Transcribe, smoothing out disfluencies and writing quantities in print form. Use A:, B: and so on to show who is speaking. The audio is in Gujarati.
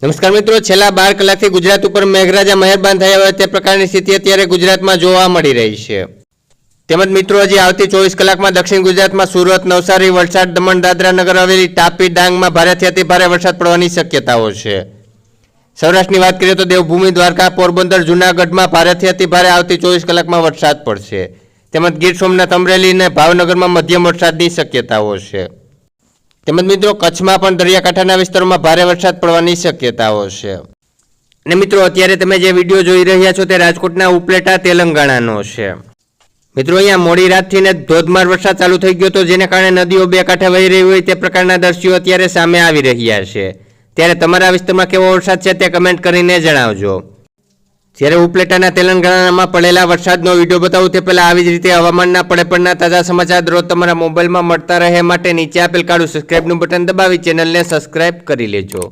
A: નમસ્કાર મિત્રો, છેલ્લા 12 કલાકથી ગુજરાત ઉપર મેઘરાજા મહેરબાન થયા હોય તે પ્રકારની સ્થિતિ અત્યારે ગુજરાતમાં જોવા મળી રહી છે। તેમજ મિત્રો હજી આવતી 24 કલાકમાં દક્ષિણ ગુજરાતમાં સુરત, નવસારી, વલસાડ, દમણ, દાદરા, નગર હવેલી, તાપી, ડાંગમાં ભારેથી અતિ ભારે વરસાદ પડવાની શક્યતાઓ છે। સૌરાષ્ટ્રની વાત કરીએ તો દેવભૂમિ, દ્વારકા, પોરબંદર, જૂનાગઢમાં ભારેથી અતિ ભારે આવતી 24 કલાકમાં વરસાદ પડશે। તેમજ ગીર સોમનાથ, અમરેલી અને ભાવનગરમાં મધ્યમ વરસાદની શક્યતાઓ છે। તેમજ મિત્રો કચ્છમાં પણ દરિયાકાંઠાના વિસ્તારોમાં ભારે વરસાદ પડવાની શક્યતાઓ છે। અને મિત્રો અત્યારે તમે જે વિડીયો જોઈ રહ્યા છો તે રાજકોટના ઉપલેટા, તેલંગાણાનો છે। મિત્રો અહીંયા મોડી રાતથી ને ધોધમાર વરસાદ ચાલુ થઈ ગયો હતો, જેને કારણે નદીઓ બે કાંઠે વહી રહી હોય તે પ્રકારના દ્રશ્યો અત્યારે સામે આવી રહ્યા છે। ત્યારે તમારા વિસ્તારમાં કેવો વરસાદ છે તે કમેન્ટ કરીને જણાવજો। જ્યારે ઉપલેટાના તેલંગાણામાં પડેલા વરસાદનો વિડીયો બતાવું તે પહેલાં આવી જ રીતે હવામાનના પડે તાજા સમાચાર દરરોજ તમારા મોબાઈલમાં મળતા રહે માટે નીચે આપેલ કાળું સબસ્ક્રાઇબનું બટન દબાવી ચેનલને સબસ્ક્રાઇબ કરી લેજો।